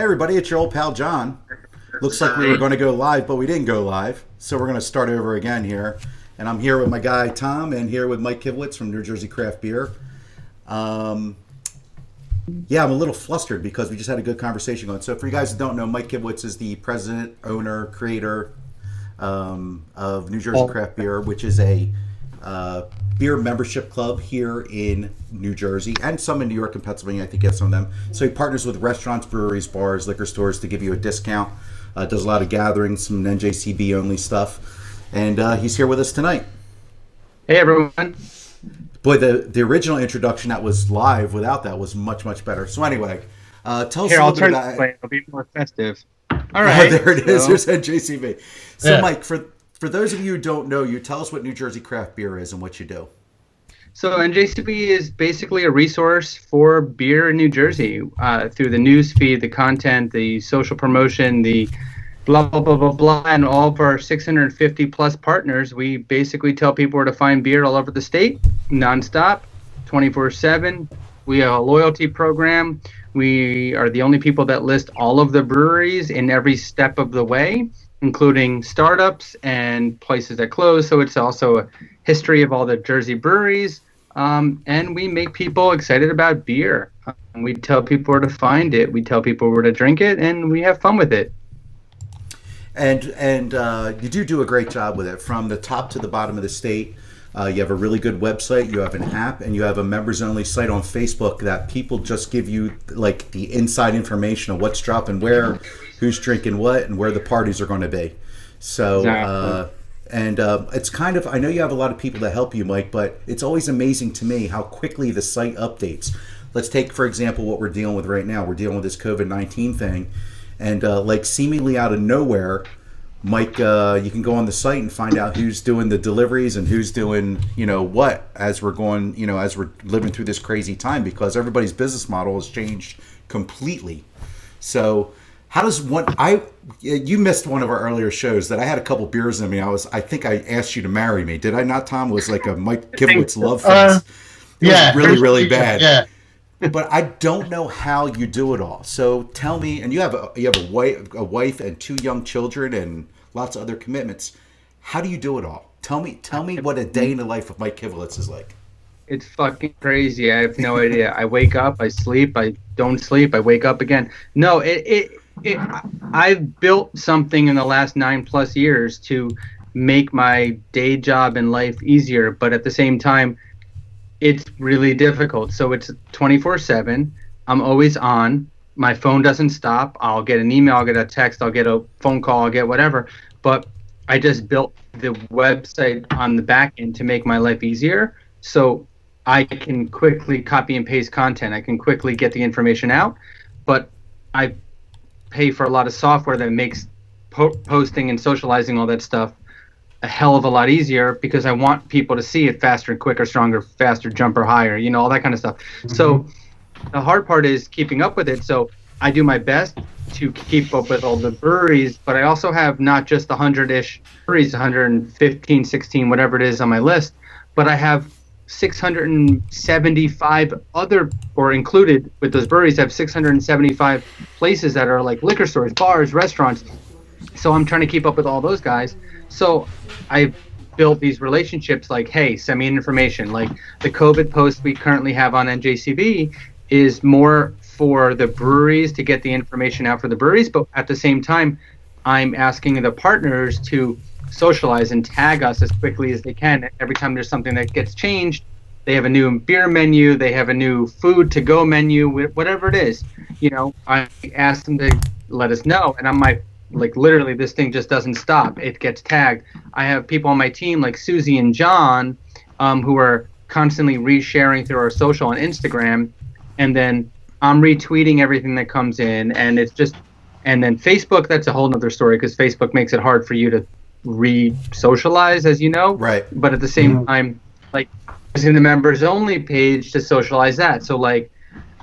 everybody, it's your old pal John. Looks like we were going to go live, but we didn't go live. So we're going to start over again here. And I'm here with my guy Tom and here with Mike Kivowitz from New Jersey Craft Beer. I'm a little flustered because we just had a good conversation going. So for you guys who don't know, Mike Kivowitz is the president, owner, creator of New Jersey Craft Beer, which is a beer membership club here in New Jersey and some in New York and Pennsylvania. I think he has some of them. So he partners with restaurants, breweries, bars, liquor stores to give you a discount. Does a lot of gatherings, some NJCB only stuff. And he's here with us tonight. Hey, everyone. Boy, the original introduction that was live without that was much, much better. So anyway, tell us a little bit about... It'll be more festive. All right. There it is. There's NJCB. So yeah. Mike, for those of you who don't know you, tell us what New Jersey Craft Beer is and what you do. So NJCB is basically a resource for beer in New Jersey through the news feed, the content, the social promotion, the blah, blah, blah, blah, blah, and all of our 650 plus partners. We basically tell people where to find beer all over the state, nonstop, 24/7. We have a loyalty program. We are the only people that list all of the breweries in every step of the way, including startups and places that close. So it's also a history of all the Jersey breweries. And we make people excited about beer. We tell people where to find it. We tell people where to drink it, and we have fun with it. And you do a great job with it from the top to the bottom of the state. You have a really good website. You have an app, and you have a members-only site on Facebook that people just give you like the inside information of what's dropping where, who's drinking what, and where the parties are going to be. So, exactly. It's kind of, I know you have a lot of people that help you, Mike, but it's always amazing to me how quickly the site updates. Let's take, for example, what we're dealing with right now. We're dealing with this COVID-19 thing, and like seemingly out of nowhere, Mike, you can go on the site and find out who's doing the deliveries and who's doing, what as we're going, as we're living through this crazy time, because everybody's business model has changed completely. So how does you missed one of our earlier shows that I had a couple beers in me. I think I asked you to marry me. Did I not, Tom? It was like a Mike Kivowitz love fest. It was really, really bad. Yeah. But I don't know how you do it all. So tell me, and you have a wife and two young children and lots of other commitments. How do you do it all? Tell me what a day in the life of Mike Kivowitz is like. It's fucking crazy. I have no idea. I wake up, I sleep, I don't sleep, I wake up again. No, I've built something in the last 9+ years to make my day job in life easier, but at the same time, it's really difficult. So it's 24/7. I'm always on. My phone doesn't stop. I'll get an email, I'll get a text, I'll get a phone call, I'll get whatever. But I just built the website on the back end to make my life easier. So I can quickly copy and paste content. I can quickly get the information out. But I pay for a lot of software that makes posting and socializing all that stuff a hell of a lot easier, because I want people to see it faster, quicker, stronger, faster, jumper, higher, all that kind of stuff. Mm-hmm. So the hard part is keeping up with it. So I do my best to keep up with all the breweries, but I also have not just the 100-ish breweries, 115, 16, whatever it is on my list, but I have 675 other, or included with those breweries, I have 675 places that are like liquor stores, bars, restaurants. So I'm trying to keep up with all those guys. So I built these relationships like, hey, send me information. Like the COVID post we currently have on NJCB is more for the breweries to get the information out for the breweries. But at the same time, I'm asking the partners to socialize and tag us as quickly as they can. Every time there's something that gets changed, they have a new beer menu, they have a new food to go menu, whatever it is. I ask them to let us know. And I'm literally, this thing just doesn't stop. It gets tagged. I have people on my team like Susie and John who are constantly resharing through our social and Instagram, and then I'm retweeting everything that comes in, and and then Facebook, that's a whole nother story, because Facebook makes it hard for you to re-socialize, as you know. Right. But at the same time, using the members only page to socialize that. So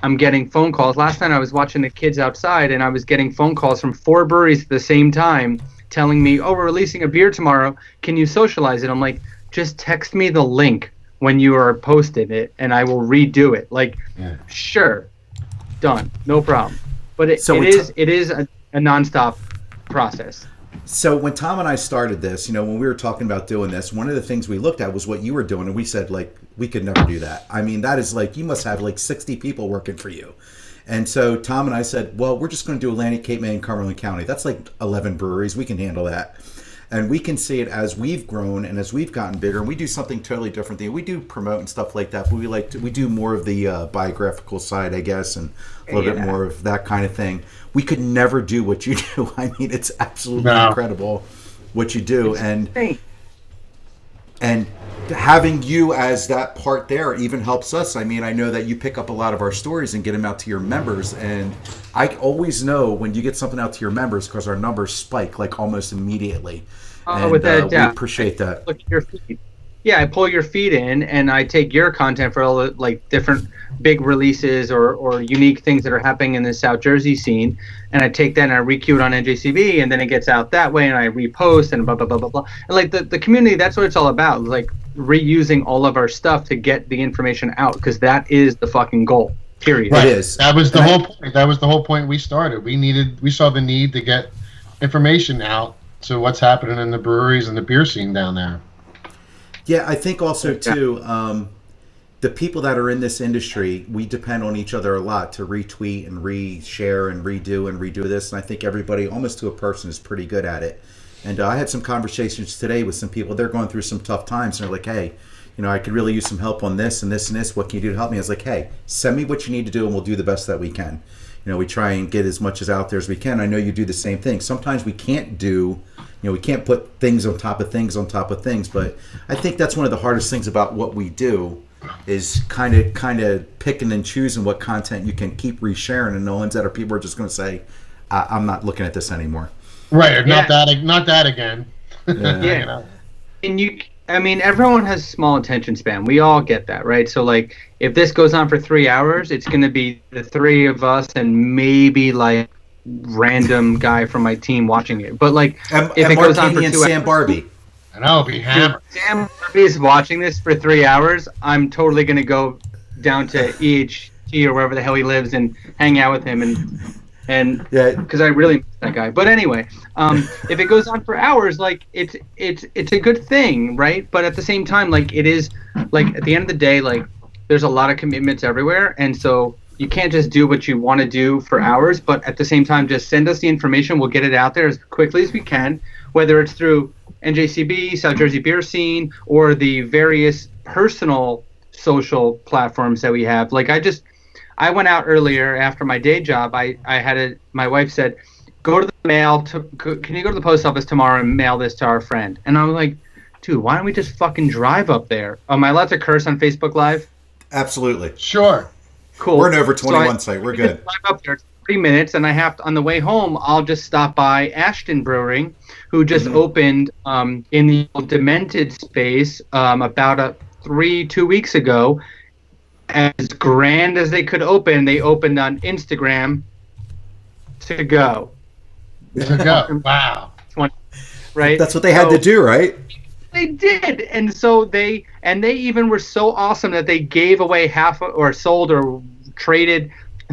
I'm getting phone calls. Last night I was watching the kids outside, and I was getting phone calls from 4 breweries at the same time telling me, oh, we're releasing a beer tomorrow. Can you socialize it? I'm like, just text me the link when you are posted it, and I will redo it. Sure, done, no problem. but it So it is a nonstop process. So when Tom and I started this, when we were talking about doing this, one of the things we looked at was what you were doing, and we said, like, we could never do that. I mean, that is like, you must have like 60 people working for you. And so Tom and I said, well, we're just going to do Atlantic, Cape May, and Cumberland County. That's like 11 breweries. We can handle that. And we can see it as we've grown and as we've gotten bigger, and we do something totally different. We do promote and stuff like that, but we do more of the biographical side, I guess, and a little bit more of that kind of thing. We could never do what you do. I mean, it's absolutely incredible what you do, and having you as that part there even helps us. I mean, I know that you pick up a lot of our stories and get them out to your members, and I always know when you get something out to your members because our numbers spike like almost immediately. And without a doubt, we appreciate that. Look at your feed. Yeah, I pull your feed in and I take your content for all the like different big releases or unique things that are happening in the South Jersey scene, and I take that and I requeue it on NJCB, and then it gets out that way, and I repost and blah blah blah blah blah. And like the community, that's what it's all about. Like reusing all of our stuff to get the information out, because that is the fucking goal. Period. Right. It is. That was the whole point. That was the whole point we started. We saw the need to get information out to what's happening in the breweries and the beer scene down there. Yeah, I think also too, the people that are in this industry, we depend on each other a lot to retweet and reshare and redo this. And I think everybody, almost to a person, is pretty good at it. And I had some conversations today with some people. They're going through some tough times, and they're like, hey, I could really use some help on this and this and this. What can you do to help me? I was like, hey, send me what you need to do, and we'll do the best that we can. We try and get as much as out there as we can. I know you do the same thing. Sometimes we can't do, we can't put things on top of things on top of things. But I think that's one of the hardest things about what we do is kind of picking and choosing what content you can keep resharing, and knowing that people are just going to say, I'm not looking at this anymore. Right, or not that again. Yeah. And everyone has small attention span. We all get that, right? So like, if this goes on for 3 hours, it's going to be the three of us and maybe like random guy from my team watching it. But like, if it goes on for 2 hours, Sam Barbie. And I'll be hammered. Sam Barbie is watching this for 3 hours. I'm totally going to go down to EHT or wherever the hell he lives and hang out with him and because I really miss that guy. But anyway, if it goes on for hours, like it's a good thing, right? But at the same time, like it is, like at the end of the day, like there's a lot of commitments everywhere, and so you can't just do what you want to do for hours. But at the same time, just send us the information. We'll get it out there as quickly as we can, whether it's through NJCB, South Jersey Beer Scene, or the various personal social platforms that we have. Like I went out earlier after my day job. My wife said, go to the mail. Can you go to the post office tomorrow and mail this to our friend? And I was like, dude, why don't we just fucking drive up there? Am I allowed to curse on Facebook Live? Absolutely. Sure. Cool. We're an over 21 site. We're good. Drive up there. It's 3 minutes, and I have to, on the way home, I'll just stop by Ashton Brewing, who just opened in the Demented space about 2 weeks ago. As grand as they could open, they opened on Instagram to go. Wow. Right? That's what they had to do, right? They did. And so they even were so awesome that they gave away half or sold or traded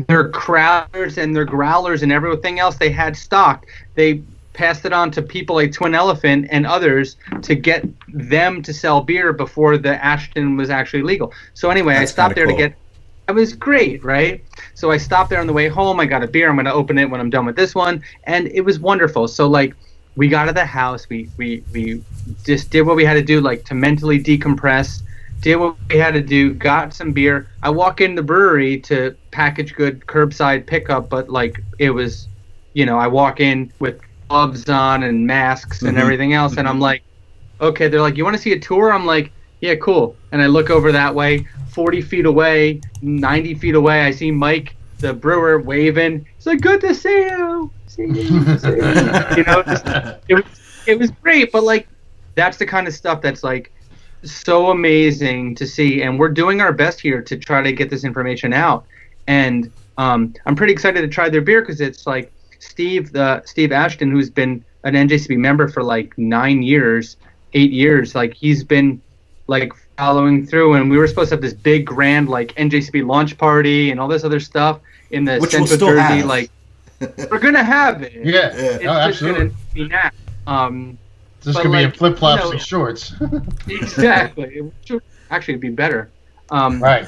their crowlers and their growlers and everything else they had stocked. They passed it on to people like Twin Elephant and others to get them to sell beer before the Ashton was actually legal. So anyway, I stopped there to get. It was great, right? So I stopped there on the way home. I got a beer. I'm going to open it when I'm done with this one, and it was wonderful. So like, we got to the house. We just did what we had to do, like to mentally decompress. Did what we had to do. Got some beer. I walk in the brewery to package good curbside pickup, but like it was, I walk in with gloves on and masks and everything else, and I'm like, okay. They're like, you want to see a tour? I'm like, yeah, cool. And I look over that way, 40 feet away, 90 feet away, I see Mike, the brewer, waving. He's like, good to see you. See you. See you. It was great, but like, that's the kind of stuff that's like so amazing to see, and we're doing our best here to try to get this information out. And I'm pretty excited to try their beer because it's like Steve Ashton, who's been an NJCB member for like 8 years, like he's been like following through, and we were supposed to have this big grand like NJCB launch party and all this other stuff in the Central Jersey we're gonna have it. Yeah. It's Oh, just absolutely. gonna be now. This but could be in like, flip flops you know, and shorts. exactly. It should actually be better. Right.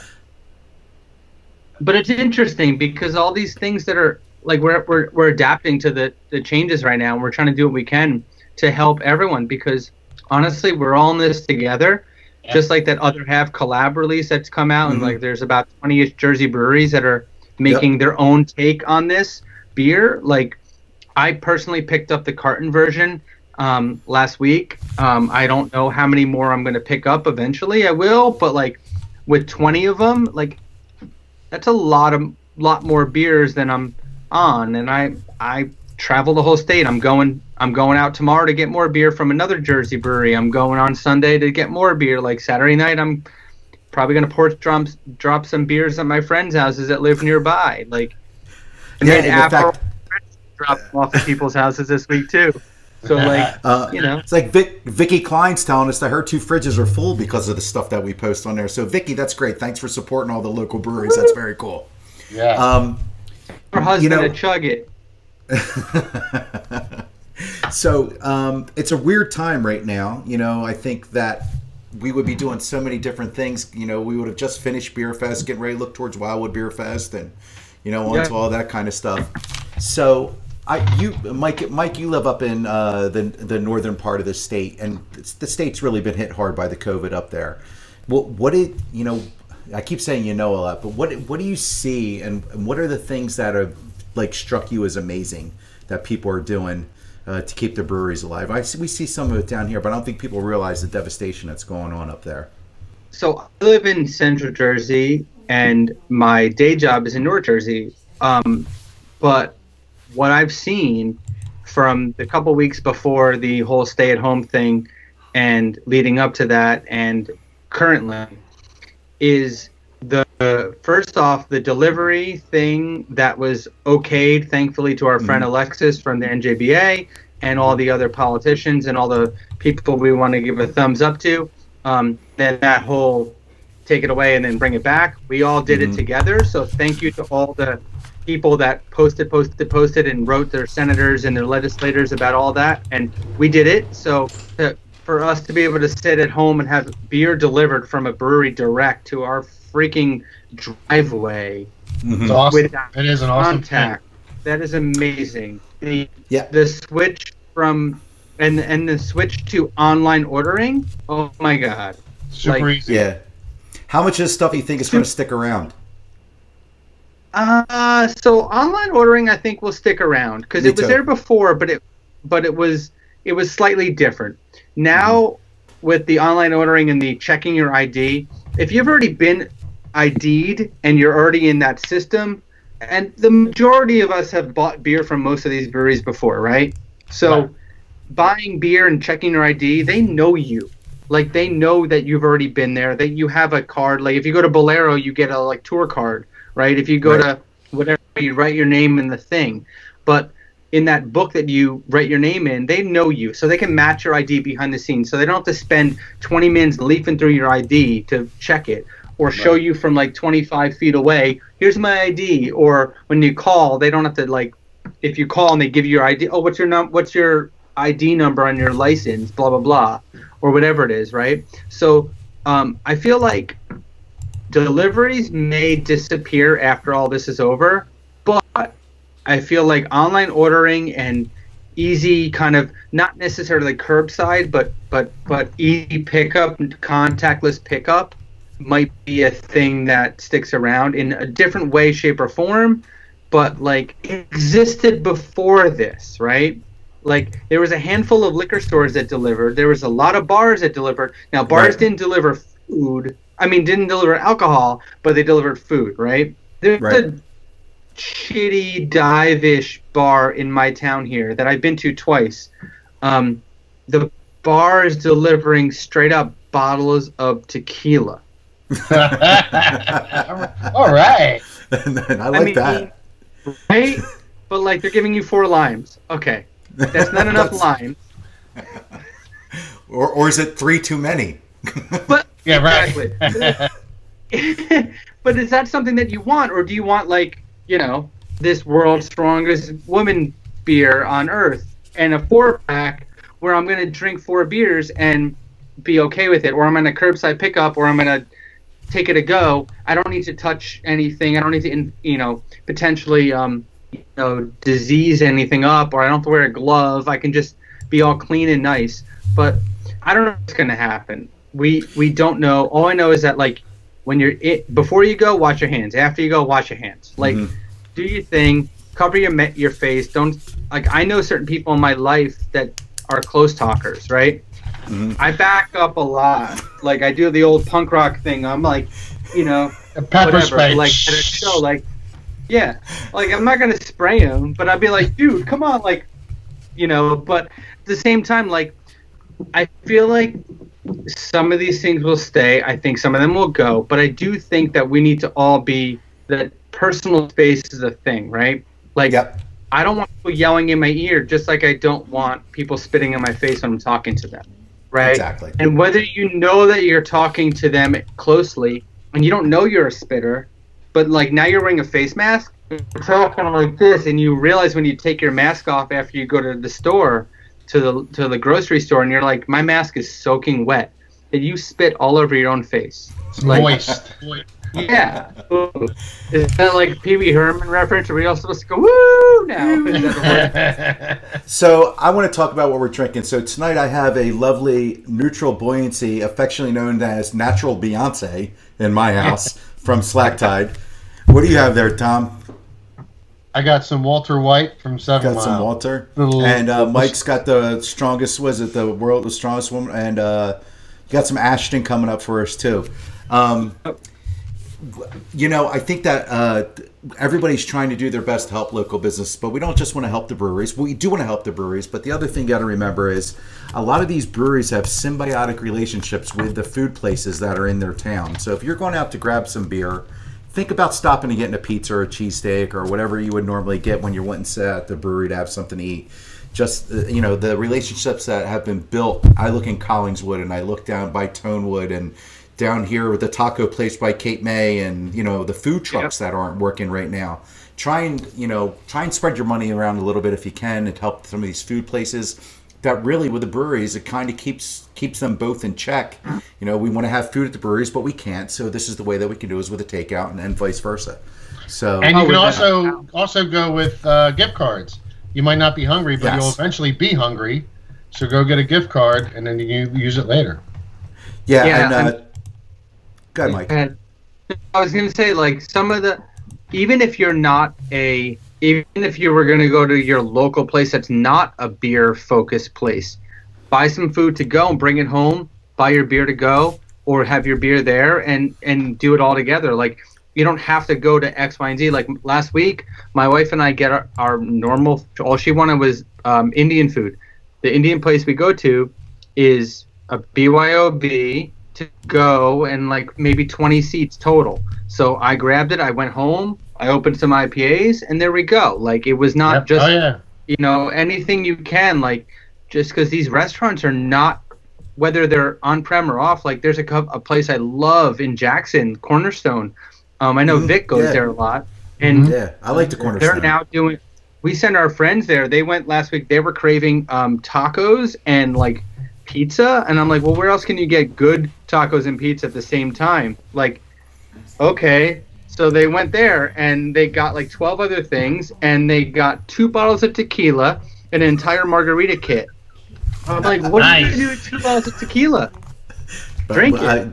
But it's interesting because all these things that are like we're adapting to the changes right now, and we're trying to do what we can to help everyone because honestly, we're all in this together. Yeah. Just like that other half collab release that's come out, and like there's about 20-ish Jersey breweries that are making their own take on this beer. Like I personally picked up the carton version last week. I don't know how many more I'm going to pick up eventually. I will, but like with 20 of them, like that's a lot more beers than I'm on, and I travel the whole state. I'm going out tomorrow to get more beer from another Jersey brewery. I'm going on Sunday to get more beer. Like Saturday night, I'm probably going to drop some beers at my friends' houses that live nearby. Like, and then after drop them off at people's houses this week too. So like, it's like Vicky Klein's telling us that her 2 fridges are full because of the stuff that we post on there. So Vicky, that's great. Thanks for supporting all the local breweries. That's very cool. Yeah. Her husband to chug it. So it's a weird time right now. I think that we would be doing so many different things. We would have just finished Beer Fest, getting ready to look towards Wildwood Beer Fest, and onto all that kind of stuff. So Mike, you live up in the northern part of the state, and the state's really been hit hard by the COVID up there. I keep saying a lot, but what do you see, and what are the things that are like struck you as amazing that people are doing to keep the breweries alive? We see some of it down here, but I don't think people realize the devastation that's going on up there. So I live in Central Jersey, and my day job is in North Jersey. But what I've seen from the couple weeks before the whole stay-at-home thing and leading up to that and currently is first off, the delivery thing that was okayed, thankfully, to our friend Alexis from the NJBA and all the other politicians and all the people we want to give a thumbs up to. Then that whole take it away and then bring it back, we all did it together. So thank you to all the people that posted and wrote their senators and their legislators about all that. And we did it. So for us to be able to sit at home and have beer delivered from a brewery direct to our freaking driveway without it is an awesome contact, that is amazing. The switch from and the switch to online ordering, oh my god, super easy. Yeah. How much of this stuff do you think is going to stick around? So online ordering, I think, will stick around because it was there before, but it was slightly different. Now, with the online ordering and the checking your ID, if you've already been ID'd and you're already in that system, and the majority of us have bought beer from most of these breweries before, right? So buying beer and checking your ID, they know you. Like, they know that you've already been there, that you have a card. Like, if you go to Bolero, you get a tour card, right? If you go to whatever, you write your name in the thing. But in that book that you write your name in, they know you. So they can match your ID behind the scenes. So they don't have to spend 20 minutes leafing through your ID to check it or show you from 25 feet away, here's my ID. Or when you call, they don't have to, if you call and they give you your ID, what's your ID number on your license, blah, blah, blah, or whatever it is, right? So I feel like deliveries may disappear after all this is over, but I feel like online ordering and easy kind of, not necessarily curbside, but easy pickup, contactless pickup might be a thing that sticks around in a different way, shape, or form, but it existed before this, right? There was a handful of liquor stores that delivered. There was a lot of bars that delivered. Now, bars didn't deliver food. Didn't deliver alcohol, but they delivered food, right? There's a shitty dive-ish bar in my town here that I've been to twice. The bar is delivering straight-up bottles of tequila. All right. I like that. Right? But, they're giving you 4 limes. Okay. That's not enough limes. Or is it 3 too many? But yeah, right. Exactly. But is that something that you want, or do you want this world's strongest woman beer on earth, and a 4-pack where I'm gonna drink 4 beers and be okay with it, or I'm gonna curbside pickup, or I'm gonna take it to go. I don't need to touch anything. I don't need to, potentially, disease anything up, or I don't have to wear a glove. I can just be all clean and nice. But I don't know what's gonna happen. We don't know. All I know is that, like, when before you go, wash your hands. After you go, wash your hands. Like, do your thing. Cover your face. Don't, like, I know certain people in my life that are close talkers, right? I back up a lot. Like, I do the old punk rock thing. I'm like, pepper spray. Like, at a show, like, yeah, like, I'm not gonna spray him, but I'd be like, dude, come on, like, But at the same time, like, I feel like some of these things will stay. I think some of them will go, but I do think that we need to all be that personal space is a thing, right? Like, yep. I don't want people yelling in my ear, just like I don't want people spitting in my face when I'm talking to them, right? Exactly. And whether you know that you're talking to them closely, and you don't know you're a spitter, but, like, now you're wearing a face mask, you're talking like this, and you realize when you take your mask off after you go to the store, to the grocery store, and you're like, my mask is soaking wet, and you spit all over your own face. Like, Moist. Yeah. Is that like Pee Wee Herman reference? Are we all supposed to go woo now? So I want to talk about what we're drinking. So tonight I have a lovely Neutral Buoyancy, affectionately known as Natural Beyonce, in my house from Slack Tide. What do you have there, Tom? I got some Walter White from 7 Got Mile. some Walter. And Mike's got the strongest, was it the world's strongest woman? And got some Ashton coming up for us too. I think that everybody's trying to do their best to help local business, but we don't just want to help the breweries. We do want to help the breweries, but the other thing you got to remember is a lot of these breweries have symbiotic relationships with the food places that are in their town. So if you're going out to grab some beer, think about stopping and getting a pizza or a cheesesteak or whatever you would normally get when you went and sat at the brewery to have something to eat. Just, the relationships that have been built. I look in Collingswood and I look down by Tonewood and down here with the taco place by Cape May and, the food trucks that aren't working right now. Try and spread your money around a little bit if you can and help some of these food places. That really, with the breweries, it kind of keeps them both in check. We want to have food at the breweries, but we can't. So this is the way that we can do is with a takeout and vice versa. So and you can also go with gift cards. You might not be hungry, but you'll eventually be hungry. So go get a gift card and then you use it later. Yeah. Go ahead, Mike. And I was going to say, like, some of the, even if you were going to go to your local place that's not a beer focused place, buy some food to go and bring it home, buy your beer to go, or have your beer there and do it all together. Like, you don't have to go to X, Y, and Z. Like, last week, my wife and I get our normal, all she wanted was Indian food. The Indian place we go to is a BYOB to go and like maybe 20 seats total. So I grabbed it. I went home. I opened some IPAs, and there we go. Like, it was not just anything you can, like, just because these restaurants are not, whether they're on-prem or off. Like, there's a place I love in Jackson, Cornerstone. I know Vic goes there a lot, and I like the Cornerstone. They're now doing. We sent our friends there. They went last week. They were craving tacos and like pizza, and I'm like, well, where else can you get good tacos and pizza at the same time? Like, okay. So they went there, and they got like 12 other things, and they got 2 bottles of tequila and an entire margarita kit. I'm like, what are you going to do with 2 bottles of tequila? Drink it.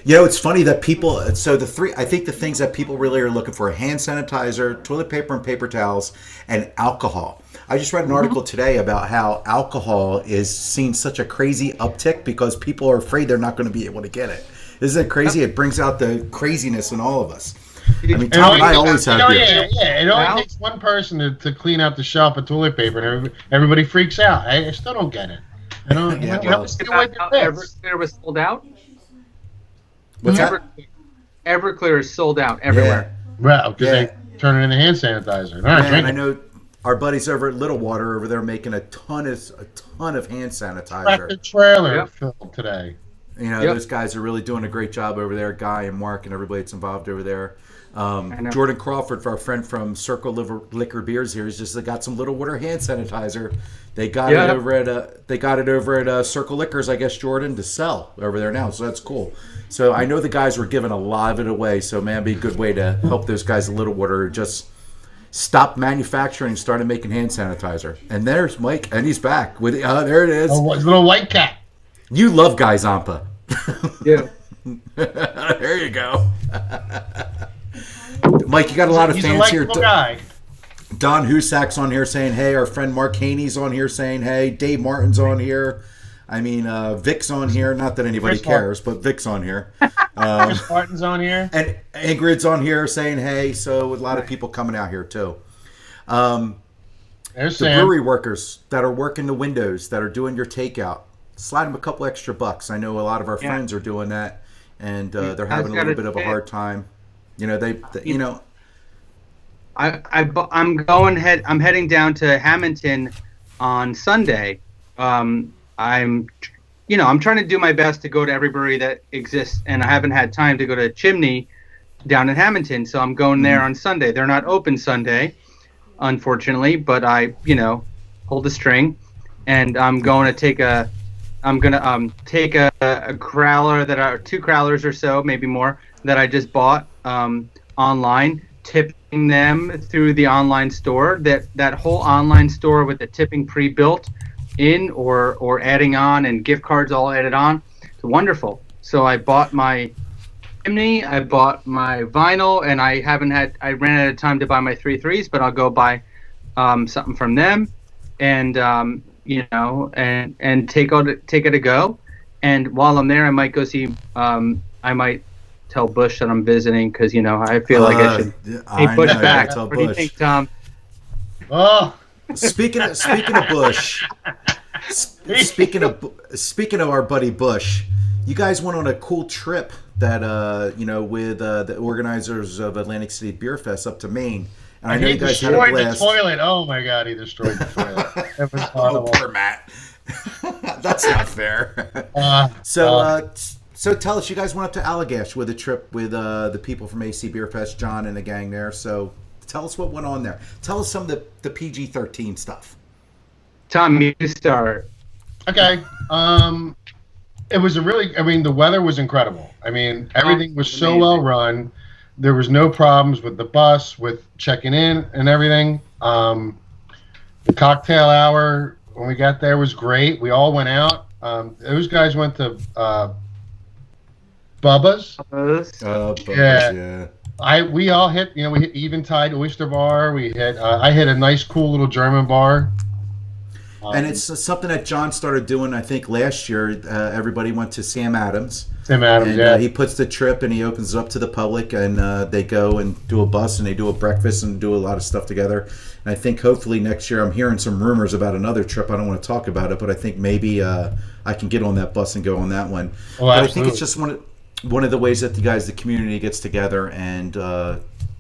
It's funny that people, I think the things that people really are looking for: hand sanitizer, toilet paper and paper towels, and alcohol. I just read an article today about how alcohol is seeing such a crazy uptick because people are afraid they're not going to be able to get it. Isn't it crazy? It brings out the craziness in all of us. I mean, Tom and I always have beer. It only takes one person to clean out the shelf of toilet paper, and everybody freaks out. I still don't get it. I don't. Everclear was sold out. What's that? Everclear is sold out everywhere. Well, because they turn it into hand sanitizer. I know our buddies over at Little Water over there making a ton of hand sanitizer. The trailer filled today. You know, Yep. those guys are really doing a great job over there. Guy and Mark and everybody that's involved over there. know. Jordan Crawford, our friend from Circle Liquor Beers here, has just got some Little Water hand sanitizer. They got it over at Circle Liquors, I guess, Jordan, to sell over there now. So that's cool. So I know the guys were giving a lot of it away. So man, it'd be a good way to help those guys at Little Water just stop manufacturing and started making hand sanitizer. And there's Mike, and he's back with there it is. A little white cat. You love Guy Zampa. Yeah. There you go. Mike, you got a lot of He's fans a here. likable guy. Don Husak's on here saying, hey. Our friend Mark Haney's on here saying, hey. Dave Martin's on here. I mean, Vic's on here. Not that anybody cares, but Vic's on here. Chris Martin's on here. And Ingrid's on here saying, hey. So a lot of people coming out here, too. There's The Sam. brewery workers that are working the windows, that are doing your takeout, slide them a couple extra bucks. I know a lot of our friends are doing that, and they're having a little bit of a hard time. You know, I'm heading down to Hamilton on Sunday. I'm trying to do my best to go to every brewery that exists, and I haven't had time to go to Chimney down in Hamilton, so I'm going there on Sunday. They're not open Sunday, unfortunately, but I, hold the string, and I'm going to take a growler that are 2 growlers or so, maybe more, that I just bought online, tipping them through the online store. That whole online store with the tipping pre-built in or adding on and gift cards all added on. It's wonderful. So I bought my chimney, I bought my vinyl, and I ran out of time to buy my 3.3s, but I'll go buy something from them, and and take it a go. And while I'm there, I might go see. I might tell Bush that I'm visiting because I feel like I should. Hey, Bush back. What do you think, Tom? Oh, Speaking of Bush, speaking of our buddy Bush, you guys went on a cool trip that with the organizers of Atlantic City Beer Fest up to Maine, and I know you guys had a blast. The toilet. Oh my God, he destroyed the toilet. It was horrible. Oh, poor Matt. That's not fair. So tell us, you guys went up to Allagash with a trip with the people from AC Beer Fest, John and the gang there. So tell us what went on there. Tell us some of the PG-13 stuff. Tom, you start. Okay. It was the weather was incredible. I mean, everything was so well run. There was no problems with the bus, with checking in and everything. The cocktail hour when we got there was great. We all went out. Those guys went to Bubba's. Yeah. We all hit. We hit Eventide Oyster Bar. We hit. I hit a nice, cool little German bar. And it's something that John started doing, I think, last year. Everybody went to Sam Adams. Sam Adams, and, he puts the trip and he opens it up to the public, and they go and do a bus and they do a breakfast and do a lot of stuff together. And I think hopefully next year, I'm hearing some rumors about another trip. I don't want to talk about it, but I think maybe I can get on that bus and go on that one. Oh, but I think it's just one of the ways that the community gets together and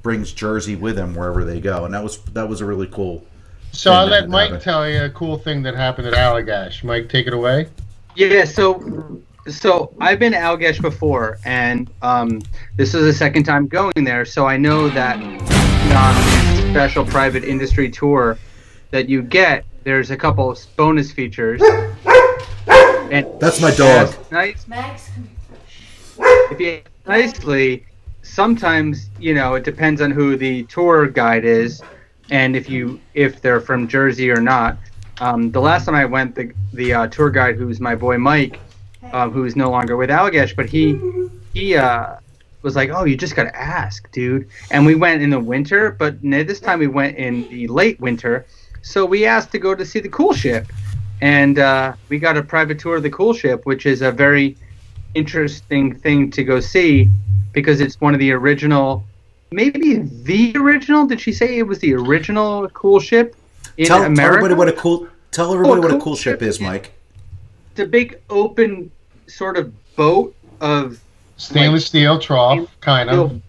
brings Jersey with them wherever they go, and that was a really cool. So I'll let Mike tell you a cool thing that happened at Allagash. Mike, take it away. Yeah, so I've been to Allagash before, and this is the second time going there. So I know that on the special private industry tour that you get, there's a couple of bonus features. And that's my dog. Nice. If you nicely, sometimes it depends on who the tour guide is. And if they're from Jersey or not. The last time I went, the tour guide, who's my boy Mike, who's no longer with Allagash, but he was like, "Oh, you just gotta ask, dude." And we went in the winter, but this time we went in the late winter, so we asked to go to see the Cool Ship, and we got a private tour of the Cool Ship, which is a very interesting thing to go see because it's one of the original. Maybe the original? Did she say it was the original Cool Ship in America? Tell everybody what a cool ship is, Mike. It's a big open sort of boat of stainless steel trough, kind of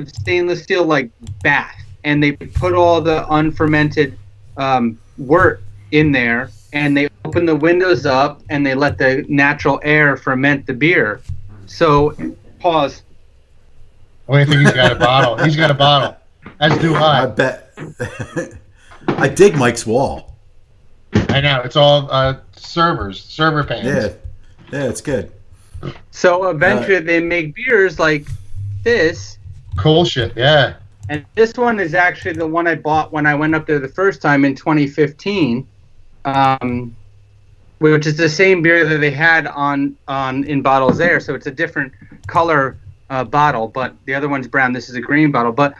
stainless steel like bath, and they put all the unfermented wort in there, and they open the windows up and they let the natural air ferment the beer. So, pause. Oh, I think he's got a bottle. He's got a bottle. As do I I. bet. I dig Mike's wall. I know. It's all server pans. Yeah, it's good. So eventually they make beers like this. Cool shit. Yeah. And this one is actually the one I bought when I went up there the first time in 2015, which is the same beer that they had on in bottles there. So it's a different color bottle, but the other one's brown. This is a green bottle. But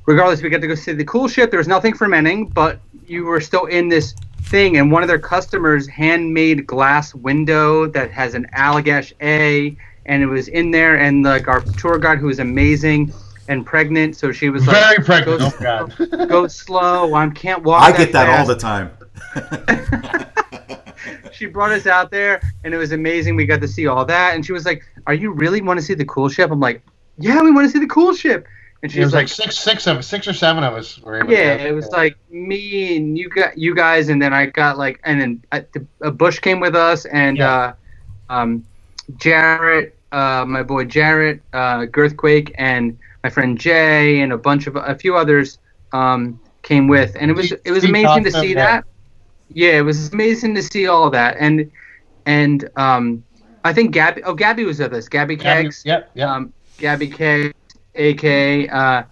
regardless, we got to go see the cool ship. There was nothing fermenting, but you were still in this thing. And one of their customers handmade glass window that has an Allagash A, and it was in there. And like our tour guide, who was amazing and pregnant, so she was Very like, pregnant. Go, Oh God. go slow. I can't walk. I get that fast. all the time. She brought us out there, and it was amazing. We got to see all that, and she was like, "Are you really want to see the cool ship?" I'm like, "Yeah, we want to see the cool ship." And she It was was like six or seven of us were able "Yeah." to It was like me and you guys, and then I got like, and then Bush came with us, and Jarrett, my boy Jarrett, Girthquake, and my friend Jay, and a few others came with, and it was Steve amazing to Costa, see yeah. that. Yeah, it was amazing to see all that, and I think Gabby was with us. Gabby Kegs. Yep. Gabby Kegs, AK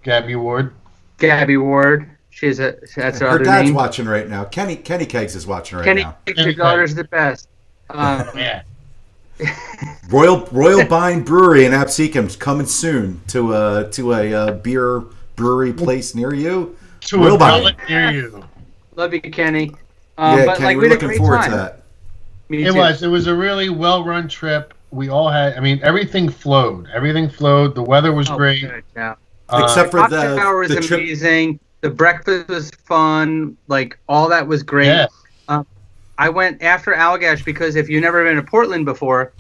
Gabby Ward. Gabby Ward. That's her Her other dad's name. watching right now. Kenny Kegs is watching right Kenny now. Kegs, your daughter's the best. Yeah. Royal Bind Brewery in Absecam's coming soon to a beer brewery place near you. To Royal a Bind. pellet near you. Love you, Kenny. Yeah, But Kenny, like, we're we had a looking great forward time. to that. Me It too. was. It was a really well-run trip. We all had. I mean, everything flowed. Everything flowed. The weather was great. Good, yeah. Except for Cocktail hour was the trip. amazing. The breakfast was fun. Like, all that was great. Yeah. I went after Allagash because if you've never been to Portland before,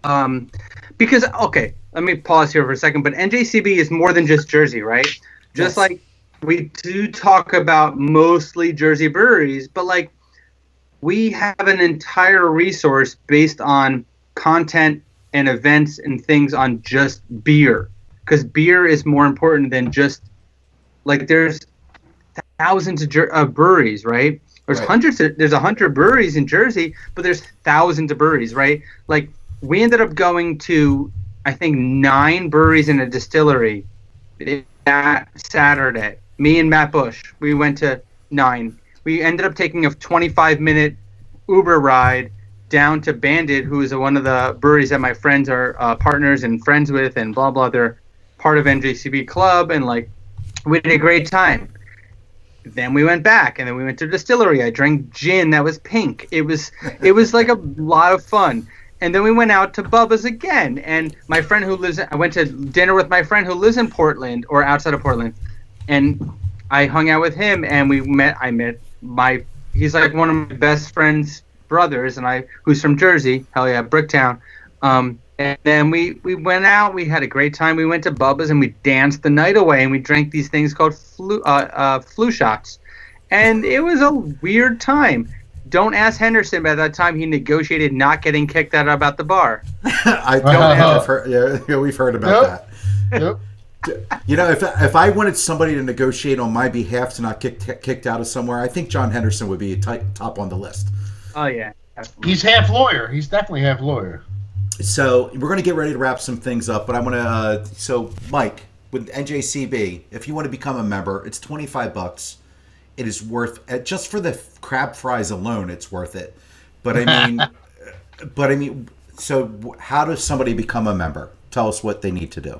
okay, let me pause here for a second. But NJCB is more than just Jersey, right? Just Yes. like we do talk about mostly Jersey breweries, but like we have an entire resource based on content and events and things on just beer, because beer is more important than just like there's thousands of breweries, right? There's Right. there's 100 breweries in Jersey, but there's thousands of breweries, right? Like we ended up going to, I think, 9 breweries in a distillery that Saturday. Me and Matt Bush, we went to 9. We ended up taking a 25-minute Uber ride down to Bandit, who is one of the breweries that my friends are partners and friends with, and blah blah. They're part of NJCB Club, and like we had a great time. Then we went back, and then we went to the distillery. I drank gin that was pink. It was like a lot of fun. And then we went out to Bubba's again. And my friend I went to dinner with my friend who lives in Portland or outside of Portland, and I hung out with him. And I met he's like one of my best friend's brothers, and who's from Jersey. Hell yeah, Bricktown. And then we went out. We had a great time. We went to Bubba's and we danced the night away, and we drank these things called flu shots, and it was a weird time. Don't ask Henderson. By that time, he negotiated not getting kicked out about the bar. I've heard, yeah, we've heard about that. Yep. You know, if I wanted somebody to negotiate on my behalf to not get kicked out of somewhere, I think John Henderson would be top on the list. Oh yeah. He's half lawyer. He's definitely half lawyer. So we're going to get ready to wrap some things up, but I'm going to. So Mike, with NJCB, if you want to become a member, it's $25. It is worth just for the crab fries alone. It's worth it. But I mean, so how does somebody become a member? Tell us what they need to do.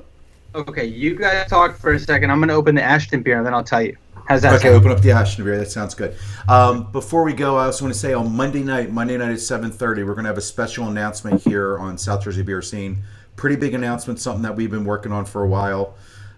Okay, you guys talk for a second. I'm going to open the Ashton beer, and then I'll tell you. How's that Okay, sound? open up the Ashton beer. That sounds good. Before we go, I also want to say on Monday night at 7:30, we're going to have a special announcement here on South Jersey Beer Scene. Pretty big announcement, something that we've been working on for a while.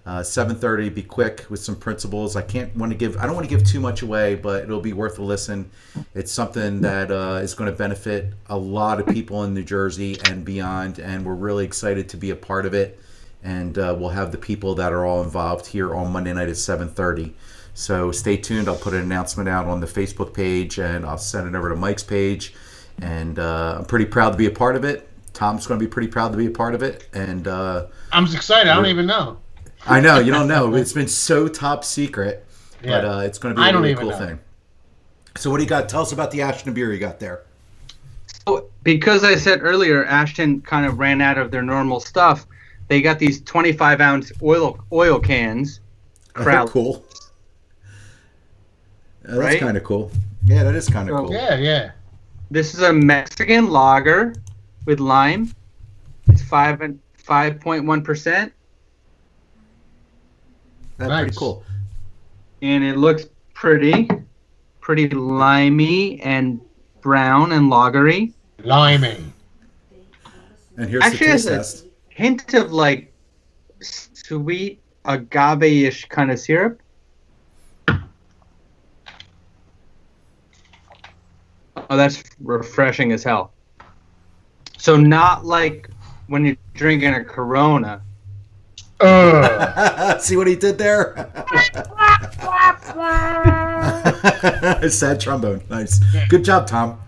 7:30, be quick with some principles. I don't want to give too much away, but it'll be worth a listen. It's something that is going to benefit a lot of people in New Jersey and beyond, and we're really excited to be a part of it. And we'll have the people that are all involved here on Monday night at 7:30. So stay tuned. I'll put an announcement out on the Facebook page, and I'll send it over to Mike's page. And I'm pretty proud to be a part of it. Tom's going to be pretty proud to be a part of it. And I'm excited. I don't even know. I know you don't know. It's been so top secret, Yeah. but it's going to be a really cool thing. So what do you got? Tell us about the Ashton beer you got there. So, because I said earlier, Ashton kind of ran out of their normal stuff. They got these 25-ounce oil cans. Oh, cool. That's Right? kind of cool. Yeah, that is kind of cool. Yeah. This is a Mexican lager with lime. It's 5.1%, That's Nice. pretty cool. and it looks pretty limey and brown and lagery. Limey. And here's Actually, the has taste a test. hint of like sweet agave-ish kind of syrup. Oh, that's refreshing as hell. So not like when you're drinking a Corona. See what he did there? Sad trombone. Nice. Good job, Tom.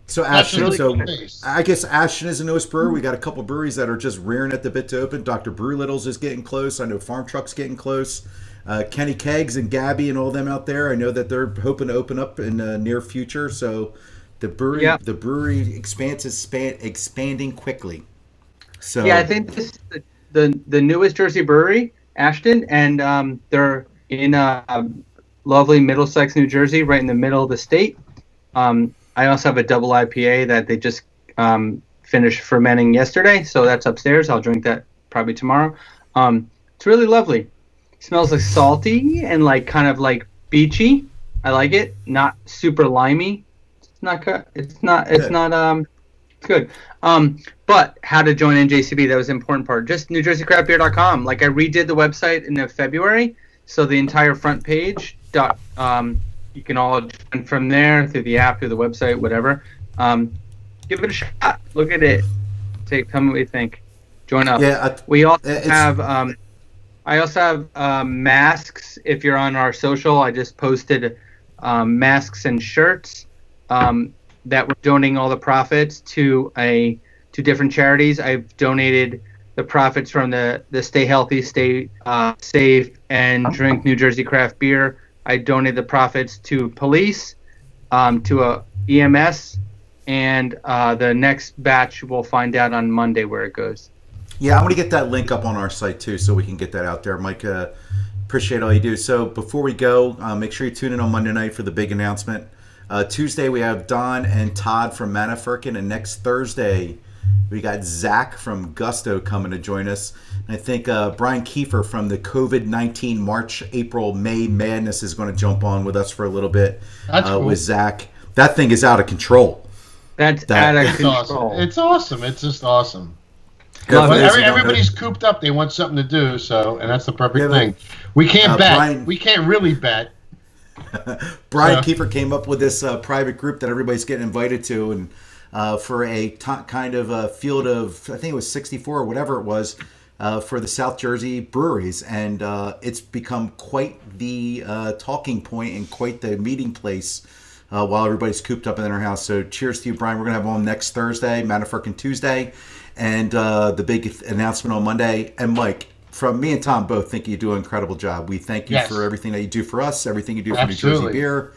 So Ashton, really so good taste. I guess Ashton is a newest brewer. We got a couple breweries that are just rearing at the bit to open. Dr. Brew Little's is getting close. I know Farm Truck's getting close. Kenny Kegs and Gabby and all them out there. I know that they're hoping to open up in the near future. So the brewery expanse is expanding quickly. So Yeah, I think this is the newest Jersey brewery, Ashton, and they're in lovely Middlesex, New Jersey, right in the middle of the state. I also have a double IPA that they just finished fermenting yesterday, so that's upstairs. I'll drink that probably tomorrow. It's really lovely. Smells like salty and like kind of like beachy. I like it. Not super limey. It's not good. It's good. But how to join NJCB, that was the important part. Just NewJerseyCraftBeer.com. Like I redid the website in February, so the entire front page you can all join from there through the app, through the website, whatever. Give it a shot. Look at it. Tell me what you think. Join up. Yeah, We also have I also have masks. If you're on our social, I just posted masks and shirts that we're donating all the profits to different charities. I've donated the profits from the Stay Healthy, Stay Safe, and Drink New Jersey Craft Beer. I donated the profits to police, to a EMS, and the next batch we'll find out on Monday where it goes. Yeah, I'm going to get that link up on our site too so we can get that out there. Mike, appreciate all you do. So before we go, make sure you tune in on Monday night for the big announcement. Tuesday, we have Don and Todd from Manafurkin, and next Thursday, we got Zach from Gusto coming to join us. And I think Brian Kiefer from the COVID-19 March, April, May Madness is going to jump on with us for a little bit. That's cool. With Zach. That thing is out of control. Out of It's control. awesome. It's awesome. It's just awesome. Love But it. everybody's cooped up. They want something to do, and that's the perfect Yeah, thing. We can't bet. Brian- We can't really bet. Brian Kiefer came up with this private group that everybody's getting invited to, and for a kind of a field of, I think it was 64 or whatever it was, for the South Jersey breweries, and it's become quite the talking point and quite the meeting place while everybody's cooped up in their house. So cheers to you, Brian. We're going to have on next Thursday, Manafurkin Tuesday, and the big announcement on Monday. And Mike, from me and Tom both think you do an incredible job. We thank you for everything that you do for us, everything you do for Absolutely. New Jersey Beer,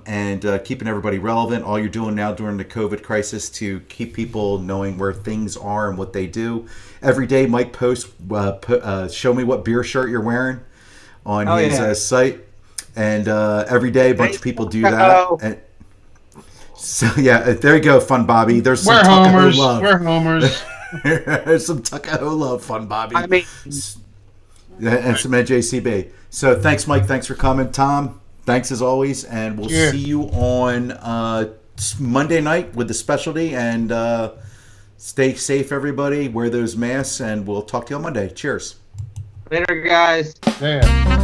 and keeping everybody relevant. All you're doing now during the COVID crisis to keep people knowing where things are and what they do. Every day, Mike posts, show me what beer shirt you're wearing on his site. And every day, a bunch of people do that. And so, yeah, there you go, Fun Bobby. There's some We're Tuckahoe homers. love. We're homers. There's some Tuckahoe love, Fun Bobby. I mean, And some NJCB. So thanks, Mike. Thanks for coming. Tom, thanks as always. And we'll see you on Monday night with the specialty. And stay safe, everybody. Wear those masks. And we'll talk to you on Monday. Cheers. later, guys. Yeah.